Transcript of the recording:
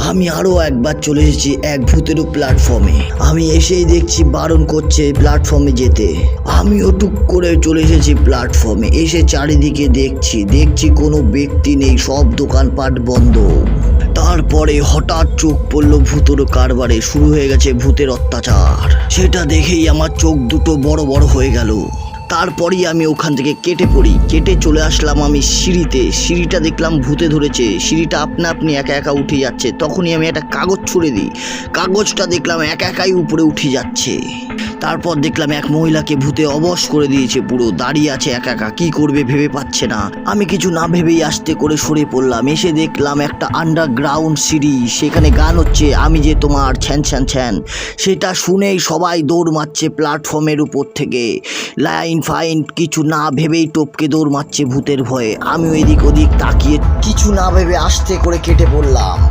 আমি আরো একবার চলে এসেছি এক ভূতের প্ল্যাটফর্মে। আমি এসেই দেখছি বারণ করছে প্ল্যাটফর্মে যেতে। আমিও টুক করে চলে এসেছি প্ল্যাটফর্মে। এসে চারিদিকে দেখছি কোনো ব্যক্তি নেই, সব দোকানপাট বন্ধ। তারপরে হঠাৎ চোখ পড়লো ভূতের কারবারে। শুরু হয়ে গেছে ভূতের অত্যাচার। সেটা দেখেই আমার চোখ দুটো বড় বড় হয়ে গেল। তারপরেই আমি ওখান থেকে কেটে চলে আসলাম আমি সিঁড়িতে। সিঁড়িটা দেখলাম ভূতে ধরেছে। সিঁড়িটা আপনি একা একা উঠে যাচ্ছে। তখনই আমি একটা কাগজ ছুঁড়ে দিই। কাগজটা দেখলাম একাই উপরে উঠে যাচ্ছে। তারপর দেখলাম এক মহিলাকে ভূতে অবশ করে দিয়েছে, পুরো দাঁড়িয়ে আছে একা কি করবে ভেবে পাচ্ছে না। আমি কিছু না ভেবেই আস্তে করে সরে পড়লাম। এসে দেখলাম একটা আন্ডারগ্রাউন্ড সিঁড়ি, সেখানে গান হচ্ছে আমি যে তোমার ছ্যান ছ্যান ছ্যান। সেটা শুনেই সবাই দৌড় মারছে প্ল্যাটফর্মের উপর থেকে। লাইন ফাইন কিছু না ভেবেই টপকে দৌড় মারছে ভূতের ভয়ে। আমিও এদিক ওদিক তাকিয়ে কিছু না ভেবে আস্তে করে কেটে পড়লাম।